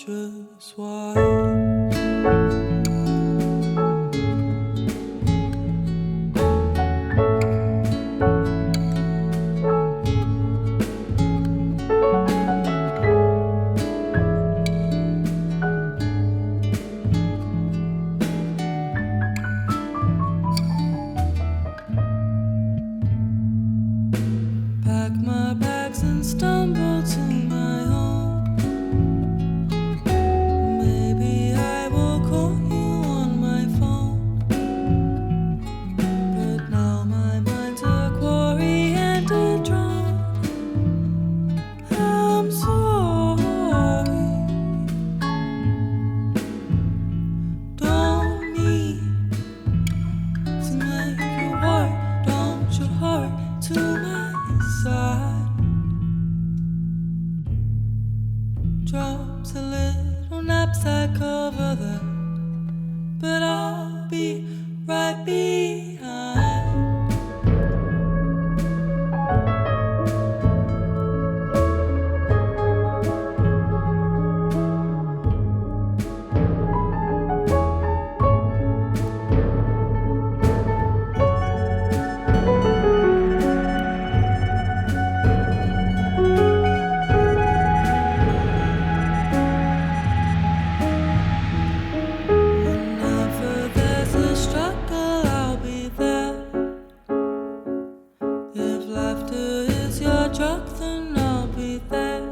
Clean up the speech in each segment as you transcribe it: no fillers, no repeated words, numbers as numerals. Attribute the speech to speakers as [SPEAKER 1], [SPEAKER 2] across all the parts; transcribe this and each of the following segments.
[SPEAKER 1] just wide. Pack my bags and stumble to my home. Maybe I will call you on my phone. But now my mind's a quarry and a drum. I'm sorry. Don't mean to make you worry. Don't you hurry to my side. Drops a little knapsack over there, but I'll be right behind. Whenever there's a struggle, I'll be there. If laughter is your drug, then I'll be there.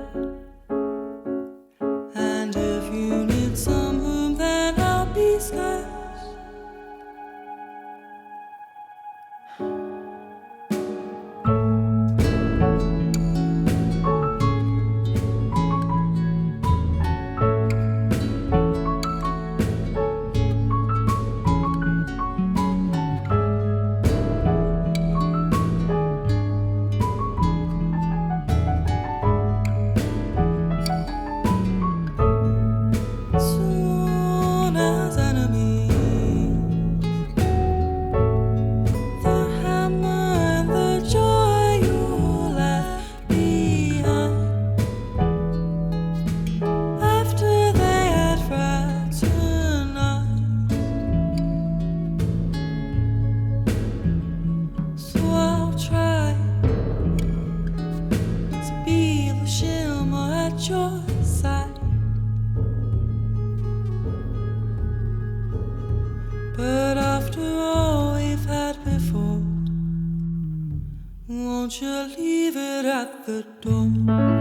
[SPEAKER 1] And if you need some room, then I'll be scarce. Soon as enemies, the hammer and the joy you left behind. After they had fraternized, so I'll try to be the shimmer at your side. But after all we've had before, won't you leave it at the door?